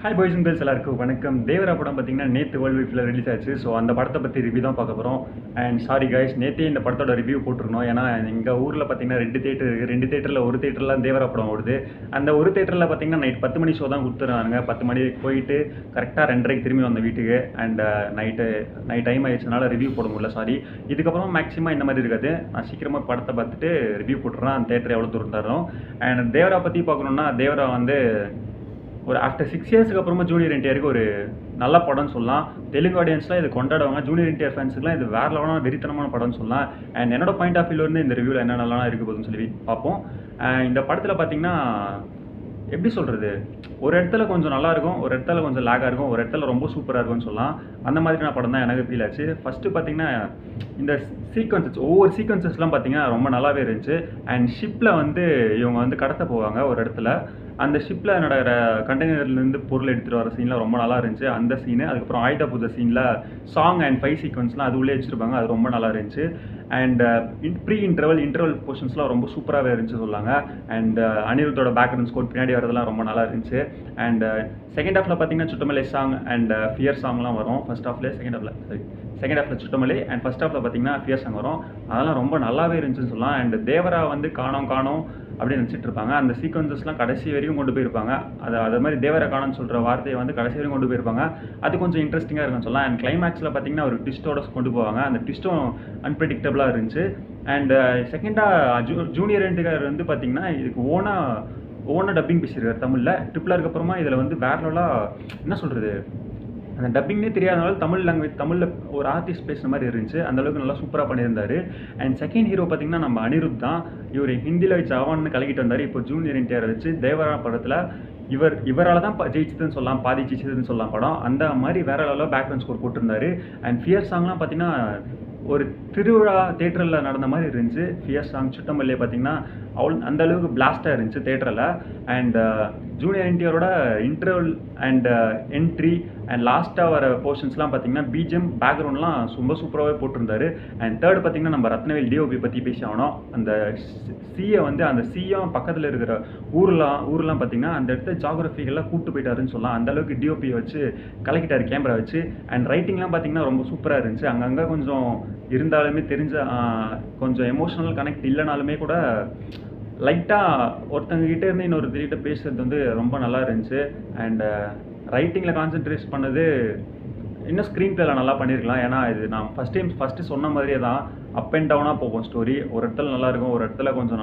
Hi boys and girls எல்லாருக்கும் வணக்கம். தேவரா படம் பார்த்தீங்கன்னா நேற்று வேர்ல்டு வைஃபில் ரிலீஸ் ஆச்சு. ஸோ அந்த படத்தை பற்றி ரிவ்யூ தான் பார்க்க போகிறோம். அண்ட் சாரி கைஸ், நேற்றே இந்த படத்தோட ரிவ்யூ போட்டிருக்கணும். ஏன்னா எங்கள் ஊரில் பார்த்தீங்கன்னா 2 தேட்டர் இருக்குது. 2 தேட்டரில் ஒரு தேட்டரில் தேவரா படம் ஓடுது. அந்த ஒரு தேட்டரில் பார்த்தீங்கன்னா நைட் 10 மணி ஷோ தான் கொடுத்துருவாங்க. 10 மணிக்கு போயிட்டு கரெக்டாக 2:30க்கு திரும்பி வந்த வீட்டுக்கு. அண்ட் நைட் டைம் ஆயிடுச்சனால ரிவ்யூ போட முடியல, சாரி. இதுக்கப்புறம் மேக்ஸிமம் இந்த மாதிரி இருக்காது. நான் சீக்கிரமாக படத்தை பார்த்துட்டு ரிவ்யூ போட்டுறேன். அந்த தேட்டர் எவ்வளோ தூரம் தரும். அண்ட் தேவரா பற்றி பார்க்கணுன்னா, தேவரா வந்து ஒரு ஆஃப்டர் 6 இயர்ஸ்க்கு அப்புறமா ஜூனியர் என்டிஆருக்கு ஒரு நல்ல படம்னு சொல்லலாம். தெலுங்கு ஆடியன்ஸ்லாம் இது கொண்டாடுவாங்க. ஜூனியர் என்டிஆர் ஃபேன்ஸுக்குலாம் இது வேறு லெவலான வெறித்தனமான படம்னு சொல்லலாம். அண்ட் என்னோட பாயிண்ட் ஆஃப் வியூலேருந்து இந்த ரிவ்யூவில் என்ன நல்லா இருக்க போகுதுன்னு சொல்லி பார்ப்போம். இந்த படத்தில் பார்த்தீங்கன்னா எப்படி சொல்கிறது, ஒரு இடத்துல கொஞ்சம் நல்லா இருக்கும், ஒரு இடத்துல கொஞ்சம் லேகாக இருக்கும், ஒரு இடத்துல ரொம்ப சூப்பராக இருக்கும்னு சொல்லலாம். அந்த மாதிரியான படம் தான் எனக்கு ஃபீல் ஆச்சு. ஃபஸ்ட்டு பார்த்தீங்கன்னா இந்த சீக்வன்சஸ், ஒவ்வொரு சீக்வன்சஸ்லாம் பார்த்தீங்கன்னா ரொம்ப நல்லாவே இருந்துச்சு. அண்ட் ஷிப்பில் வந்து இவங்க வந்து கடத்த போவாங்க ஒரு இடத்துல. அந்த ஷிப்பில் நடக்கிற கண்டெய்னர்லேருந்து பொருள் எடுத்துகிட்டு வர சீன்லாம் ரொம்ப நல்லா இருந்துச்சு. அந்த சீனு, அதுக்கப்புறம் ஆயுத பூஜை சீனில் சாங் அண்ட் ஃபைட் சீக்வன்ஸ்லாம் அது உள்ளே வச்சுருப்பாங்க. அது ரொம்ப நல்லா இருந்துச்சு. அண்ட் இன்டர்வல் போர்ஷன்ஸ்லாம் ரொம்ப சூப்பராகவே இருந்துச்சு சொல்லாங்க. அண்ட் அனிருத்தோட பேக்ரவுண்ட் ஸ்கோர் பின்னாடி வரதெல்லாம் ரொம்ப நல்லா இருந்துச்சு. அண்ட் செகண்ட் ஹாஃபில் பார்த்தீங்கன்னா சுட்டமலை சாங் அண்ட் ஃபியர் சாங்லாம் வரும். ஃபர்ஸ்ட் ஹாஃபில் செகண்ட் ஹாஃபில் சுட்டமலை அண்ட் ஃபர்ஸ்ட் ஹாஃபில் பார்த்தீங்கன்னா ஃபியர் சாங் வரும். அதெல்லாம் ரொம்ப நல்லாவே இருந்துச்சுன்னு சொல்லலாம். அண்ட் தேவரா வந்து காணோம் அப்படின்னு நினச்சிட்டு இருப்பாங்க. அந்த சீக்வன்சஸ்லாம் கடைசி வரைக்கும் கொண்டு போயிருப்பாங்க. அது மாதிரி தேவரா காணோன்னு சொல்கிற வார்த்தையை வந்து கடைசி வரைக்கும் கொண்டு போயிருப்பாங்க. அது கொஞ்சம் இன்ட்ரெஸ்டிங்காக இருக்குன்னு சொல்லலாம். அண்ட் கிளைமேக்ஸில் பார்த்தீங்கன்னா ஒரு ட்விஸ்ட்டோட கொண்டு போவாங்க. அந்த ட்விஸ்ட்டும் அன்பிரடிக்டபிளாக இருந்துச்சு. அண்ட் செகண்டாக ஜூனியர் என்டிஆர் வந்து பார்த்தீங்கன்னா இதுக்கு ஓனாக டப்பிங் பேசியிருக்காரு தமிழில். ட்ரிபிளாருக்கு அப்புறமா இதில் வந்து வேற லெவலாக என்ன சொல்கிறது, அந்த டப்பிங்னே தெரியாதனால தமிழில் ஒரு ஆர்டிஸ்ட் பேசுகிற மாதிரி இருந்துச்சு. அந்தளவுக்கு நல்லா சூப்பராக பண்ணியிருந்தார். அண்ட் செகண்ட் ஹீரோ பார்த்திங்கன்னா நம்ம அனிருத் தான். இவர் ஹிந்தியில் வச்சு அவான்னு கலக்கிட்டு வந்தார். இப்போ ஜூனியர் என்டிஆர் வச்சு தேவரா படத்தில் இவரால் தான் ஜெயிச்சதுன்னு சொல்லலாம், பாதி ஜெயிச்சதுன்னு சொல்லலாம் படம். அந்த மாதிரி வேற லெவலில் பேக்ரவுண்ட் ஸ்கோர் போட்டிருந்தாரு. அண்ட் ஃபியர் சாங்லாம் பார்த்திங்கன்னா ஒரு திருவிழா தேட்டரில் நடந்த மாதிரி இருந்துச்சு. ஃபியர் சாங் சுட்டமல்லே பார்த்தீங்கன்னா அந்த அளவுக்கு பிளாஸ்டாக இருந்துச்சு தேட்டரில். அண்ட் ஜூனியர் என்டிஆரோட இன்டர்வல் அண்ட் என்ட்ரி அண்ட் லாஸ்ட்டாக வர போர்ஷன்ஸ்லாம் பார்த்தீங்கன்னா பிஜிஎம் பேக்ரவுண்ட்லாம் ரொம்ப சூப்பராகவே போட்டிருந்தாரு. அண்ட் தேர்ட் பார்த்தீங்கன்னா நம்ம ரத்னவேல் டிஓபி பற்றி பேசி ஆகணும். அந்த அந்த சிஎம் பக்கத்தில் இருக்கிற ஊர்லாம் பார்த்தீங்கன்னா அந்த இடத்த ஜாகிரபிக்கெல்லாம் கூப்பிட்டு போயிட்டாருன்னு சொல்லலாம். அந்த அளவுக்கு டிஓபி வச்சு கலக்கிட்டாரு கேமரா வச்சு. அண்ட் ரைட்டிங்லாம் பார்த்தீங்கன்னா ரொம்ப சூப்பராக இருந்துச்சு. அங்கங்கே கொஞ்சம் இருந்தாலுமே கொஞ்சம் எமோஷனல் கனெக்ட் இல்லைனாலுமே கூட லைட்டாக ஒருத்தங்ககிட்ட இருந்து இன்னொருத்தர்கிட்ட பேசுறது வந்து ரொம்ப நல்லா இருந்துச்சு. அண்ட் ரைட்டிங்கில் கான்சென்ட்ரேட் பண்ணது இன்னும் ஸ்க்ரீன் பிளேல நல்லா பண்ணியிருக்கலாம். ஏன்னா இது நான் ஃபஸ்ட்டு சொன்ன மாதிரியே தான் அப் அண்ட் டவுனாக போகும் ஸ்டோரி. ஒரு இடத்துல நல்லா இருக்கும், ஒரு இடத்துல கொஞ்சம்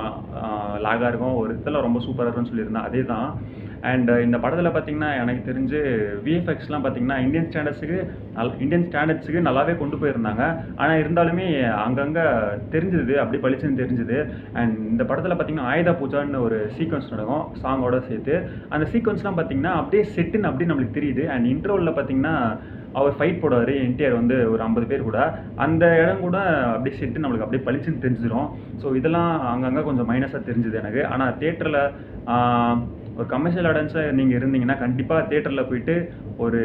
லேகாக இருக்கும், ஒரு இடத்துல ரொம்ப சூப்பராக இருக்கும்னு சொல்லியிருந்தேன். அதே தான். அண்ட் இந்த படத்தில் பார்த்தீங்கன்னா எனக்கு தெரிஞ்சு விஎஃப்எக்ஸ்லாம் பார்த்தீங்கன்னா இந்தியன் ஸ்டாண்டர்ட்ஸுக்கு நல்லாவே கொண்டு போயிருந்தாங்க. ஆனால் இருந்தாலுமே அங்கங்கே தெரிஞ்சுது, அப்படி பளிச்சுன்னு தெரிஞ்சுது. அண்ட் இந்த படத்தில் பார்த்தீங்கன்னா ஆயுத பூஜான்னு ஒரு சீக்வன்ஸ் நடக்கும் சாங்கோட சேர்த்து. அந்த சீக்வன்ஸ்லாம் பார்த்தீங்கன்னா அப்படியே செட்டுன்னு அப்படி நம்மளுக்கு தெரியுது. அண்ட் இன்ட்ரோவில் பார்த்தீங்கன்னா அவர் ஃபைட் போடுவார் என்டிஆர் வந்து ஒரு 50 பேர் கூட. அந்த இடம் கூட அப்படியே செட்டு நம்மளுக்கு அப்படியே பளிச்சுன்னு தெரிஞ்சிடும். ஸோ இதெல்லாம் அங்கங்கே கொஞ்சம் மைனஸாக தெரிஞ்சுது எனக்கு. ஆனால் தேட்டரில் ஒரு கமர்ஷியல் ஆடியன்ஸாக நீங்கள் இருந்தீங்கன்னா கண்டிப்பாக தேட்டரில் போயிட்டு ஒரு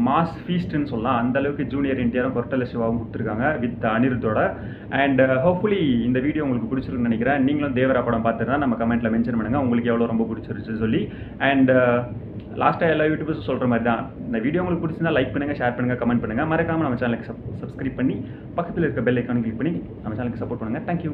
மாஸ் ஃபீஸ்ட்டுன்னு சொல்லலாம். அந்தளவுக்கு ஜூனியர் என்டிஆரும் கொரட்டல சிவாவும் கொடுத்துருக்காங்க வித் அனிருத்தோட. அண்ட் ஹோப்ஃபுல்லி இந்த வீடியோ உங்களுக்கு பிடிச்சிருக்குன்னு நினைக்கிறேன். நீங்களும் தேவரா படம் பார்த்துருந்தா நம்ம கமெண்ட்டில் மென்ஷன் பண்ணுங்கள் உங்களுக்கு எவ்வளோ ரொம்ப பிடிச்சிருச்சு சொல்லி. அண்ட் லாஸ்ட்டாக எல்லா யூடியூபர்ஸும் சொல்கிற மாதிரி தான், இந்த வீடியோ உங்களுக்கு பிடிச்சிருந்தா லைக் பண்ணுங்கள், ஷேர் பண்ணுங்கள், கமெண்ட் பண்ணுங்கள். மறக்காமல் நம்ம சேனலுக்கு சப்ஸ்கிரைப் பண்ணி பக்கத்தில் இருக்க பெல் ஐக்கானை கிளிக் பண்ணி நம்ம சேனலுக்கு சப்போர்ட் பண்ணுங்கள். தேங்க்யூ.